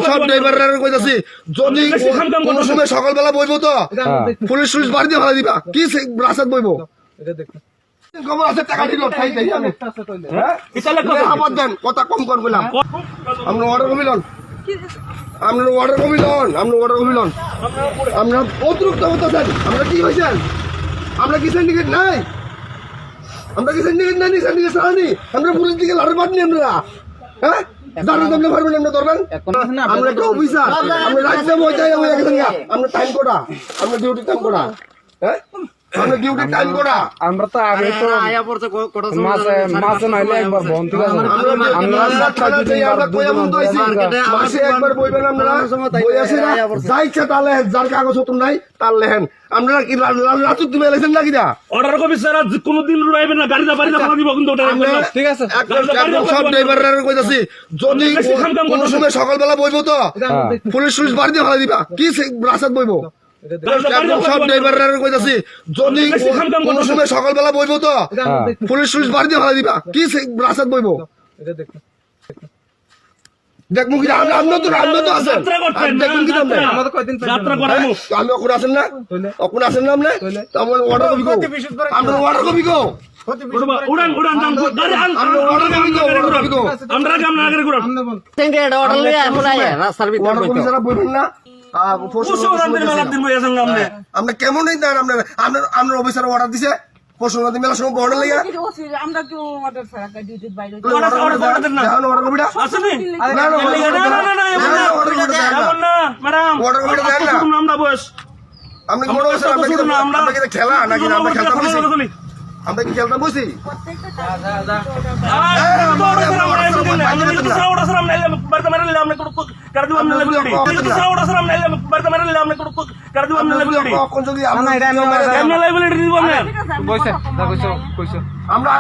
সব ড্রাইভাররা কইতাছি যদি কোন সময় সকালবেলা বইবো তো পুলিশ সুইচ বাড়ি দিয়ে ভাড়া দিবা কি রাস্তাত বইবো খবর আছে টাকা দিল খাই দেই আমি আবার দেন কথা কম কর বললাম আমরা অর্ডার কমিলন আমরা অর্ডার কমিলন আমরা অতিরিক্ত হতেছেন আমরা কি হয়েছেন আমরা কি সিন্ডিকেট নাই আমরা কি সিন্ডিকেট নাই সিন্ডিকেট সারানি আমরা পুলিশ দিকে লড়াই পারনি আমরা হ্যাঁ দাঁড়ান আপনি পারবেন আমরা ধরবেন আমরা একটা অফিসার আমরা রাজ্যে বইটাই আমরা টাইম কোটা আমরা ডিউটি টাইম কোটা হ্যাঁ আমরা ডিউটি টাইম কোটা আমরা তো আগে তো মাসে নাইলে একবার বন্ধ মাসে একবার বইবেন আপনারা বই আছে না যা ইচ্ছা তাহলে যার কাগজ হতো নাই তার লেহেন আপনারা কি রাতুক তুমি এলেছেন নাকি না অর্ডার কপি স্যার কোনদিন উড়াইবেন না গাড়িটা বাড়িতে ভাড়া দিব কিন্তু ওটা ঠিক আছে সব ড্রাইভাররা কইতাছি যদি কোন সময় সকালবেলা বইবো তো পুলিশ সুইচ বাড়ি দিয়ে ভাড়া দিবা কি রাস্তাত বইবো সব ড্রাইভাররা কইতাছি যদি কোন সময় সকালবেলা বইবো তো পুলিশ সুইচ বাড়ি দিয়ে ভাড়া দিবা কি রাস্তাত বইবো দেখবো কি আমরা তো আছেন দেখুন কি আমি ওখানে আছেন না ওখানে আছেন না আপনি অর্ডার কবি আমরা অর্ডর কবি গো উড়ান আমরা কাম না করে করব অর্ডার লইয়া এখন আয় রাস্তার ভিতর অর্ডর কবি যারা বইবেন না আমরা কেমনই দেন আপনার অফিসার অর্ডার দিছে পরশু নদী মেলার সময় অর্ডার লেগে আমরা কি অর্ডার ছাড়া ডিউটি বাইরে অর্ডার কবিটা আমরা খেলা নাকি আমরা খেলতাম আমরা কি খেলতাম বুঝছি আমরা